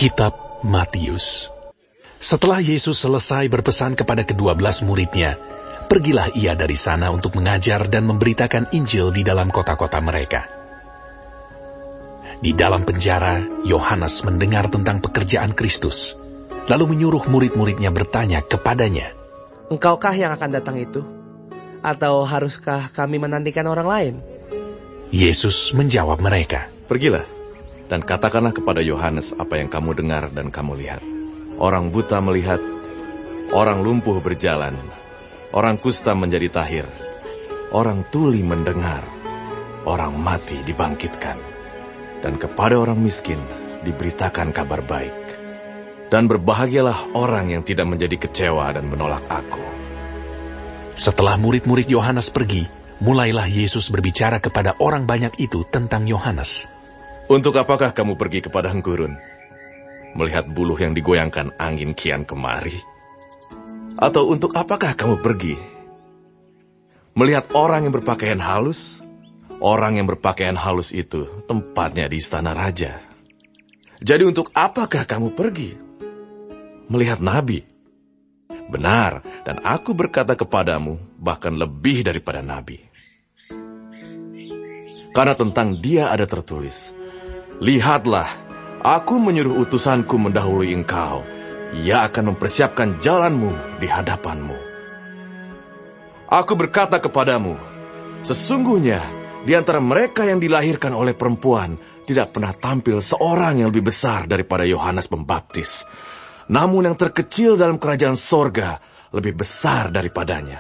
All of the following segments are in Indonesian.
Kitab Matius. Setelah Yesus selesai berpesan kepada ke-12 muridnya, pergilah ia dari sana untuk mengajar dan memberitakan Injil di dalam kota-kota mereka. Di dalam penjara, Yohanes mendengar tentang pekerjaan Kristus, lalu menyuruh murid-muridnya bertanya kepadanya, "Engkaukah yang akan datang itu? Atau haruskah kami menantikan orang lain?" Yesus menjawab mereka, "Pergilah dan katakanlah kepada Yohanes apa yang kamu dengar dan kamu lihat. Orang buta melihat, orang lumpuh berjalan, orang kusta menjadi tahir, orang tuli mendengar, orang mati dibangkitkan, dan kepada orang miskin diberitakan kabar baik. Dan berbahagialah orang yang tidak menjadi kecewa dan menolak aku." Setelah murid-murid Yohanes pergi, mulailah Yesus berbicara kepada orang banyak itu tentang Yohanes. "Untuk apakah kamu pergi kepada hengkurun? Melihat buluh yang digoyangkan angin kian kemari? Atau untuk apakah kamu pergi? Melihat orang yang berpakaian halus? Orang yang berpakaian halus itu tempatnya di istana raja. Jadi untuk apakah kamu pergi? Melihat nabi? Benar, dan aku berkata kepadamu, bahkan lebih daripada nabi. Karena tentang dia ada tertulis, 'Lihatlah, aku menyuruh utusanku mendahului engkau. Ia akan mempersiapkan jalanmu di hadapanmu.' Aku berkata kepadamu, sesungguhnya di antara mereka yang dilahirkan oleh perempuan tidak pernah tampil seorang yang lebih besar daripada Yohanes Pembaptis. Namun yang terkecil dalam kerajaan sorga lebih besar daripadanya.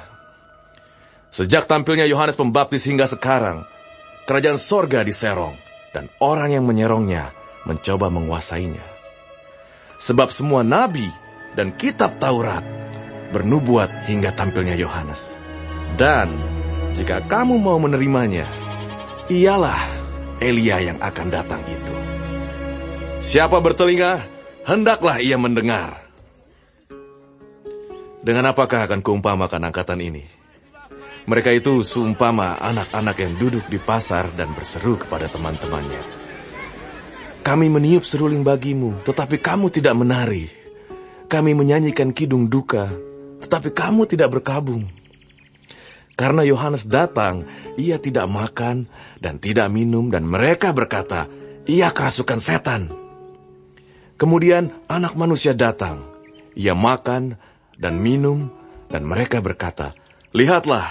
Sejak tampilnya Yohanes Pembaptis hingga sekarang, kerajaan sorga diserong, dan orang yang menyerongnya mencoba menguasainya. Sebab semua nabi dan kitab Taurat bernubuat hingga tampilnya Yohanes. Dan jika kamu mau menerimanya, ialah Elia yang akan datang itu. Siapa bertelinga, hendaklah ia mendengar." Dengan apakah akan kuumpamakan angkatan ini? Mereka itu seumpama anak-anak yang duduk di pasar dan berseru kepada teman-temannya, "Kami meniup seruling bagimu, tetapi kamu tidak menari. Kami menyanyikan kidung duka, tetapi kamu tidak berkabung. Karena Yohanes datang, ia tidak makan dan tidak minum, dan mereka berkata, 'Ia kerasukan setan.' Kemudian anak manusia datang, ia makan dan minum, dan mereka berkata, 'Lihatlah,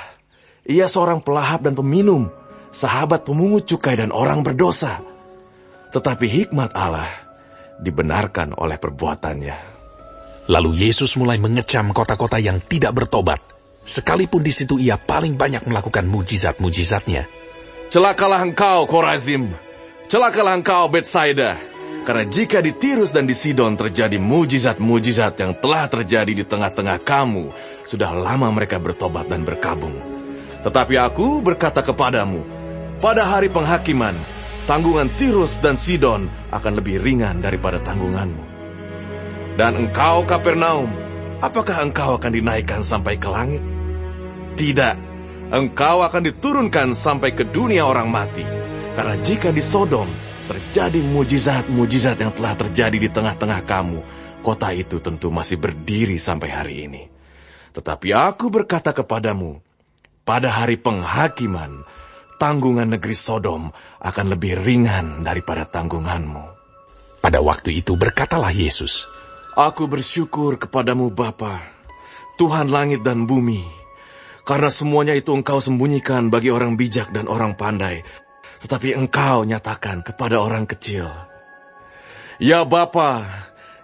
ia seorang pelahap dan peminum, sahabat pemungut cukai dan orang berdosa.' Tetapi hikmat Allah dibenarkan oleh perbuatannya." Lalu Yesus mulai mengecam kota-kota yang tidak bertobat, sekalipun di situ ia paling banyak melakukan mujizat-mujizatnya. "Celakalah engkau, Korazim! Celakalah engkau, Betsaida! Karena jika di Tirus dan di Sidon terjadi mujizat-mujizat yang telah terjadi di tengah-tengah kamu, sudah lama mereka bertobat dan berkabung. Tetapi aku berkata kepadamu, pada hari penghakiman, tanggungan Tirus dan Sidon akan lebih ringan daripada tanggunganmu. Dan engkau, Kapernaum, apakah engkau akan dinaikkan sampai ke langit? Tidak, engkau akan diturunkan sampai ke dunia orang mati. Karena jika di Sodom terjadi mujizat-mujizat yang telah terjadi di tengah-tengah kamu, kota itu tentu masih berdiri sampai hari ini. Tetapi aku berkata kepadamu, pada hari penghakiman, tanggungan negeri Sodom akan lebih ringan daripada tanggunganmu." Pada waktu itu berkatalah Yesus, "Aku bersyukur kepadamu Bapa, Tuhan langit dan bumi, karena semuanya itu engkau sembunyikan bagi orang bijak dan orang pandai, tetapi engkau nyatakan kepada orang kecil. Ya Bapa,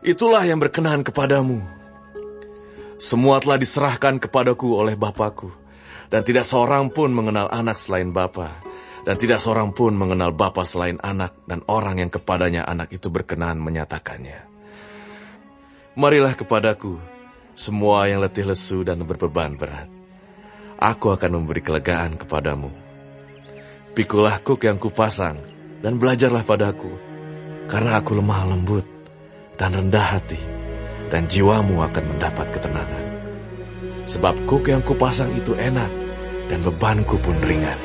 itulah yang berkenan kepadamu. Semua telah diserahkan kepadaku oleh Bapakku, dan tidak seorang pun mengenal anak selain Bapa, dan tidak seorang pun mengenal Bapa selain anak, dan orang yang kepadanya anak itu berkenan menyatakannya. Marilah kepadaku, semua yang letih lesu dan berbeban berat. Aku akan memberi kelegaan kepadamu. Pikulah kuk yang kupasang, dan belajarlah padaku, karena aku lemah lembut dan rendah hati, dan jiwamu akan mendapat ketenangan. Sebab kuk yang kupasang itu enak, dan bebanku pun ringan.